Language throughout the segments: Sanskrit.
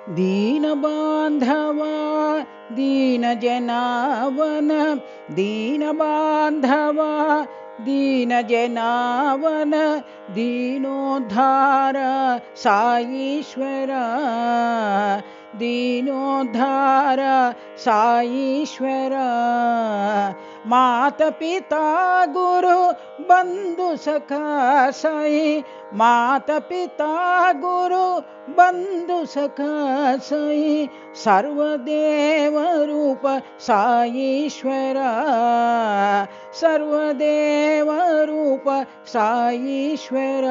दीनबान्धवा दीनजनावन दीनबान्धवा दीनजनावन दीनोद्धार साईश्वर दीनोद्धार साईश्वर माता पिता गुरु बंधु सखा साई माता पिता गुरु बंधु सखा साई सर्वदेव रूप साईश्वर सर्वदेव रूप साईश्वर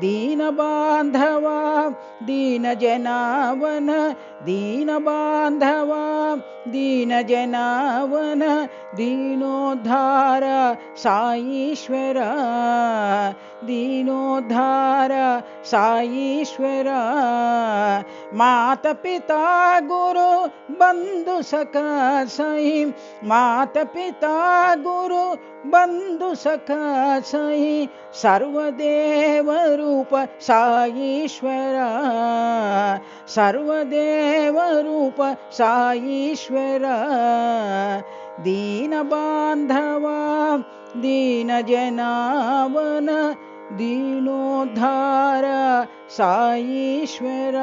दीनबान्धवा दीनजनावन दीनबान्धवा दीनजनावन दीनोद्धार साईश्वर दीनोद्धार साईश्वर माता पिता गुरु बंधु सखा साई माता पिता गुरु बंधु सखा साई सर्वदेव रूप साईश्वर सर्वदेव रूप साईश्वर दीनबान्धवा दीनजनावन दीनोद्धार साईश्वर।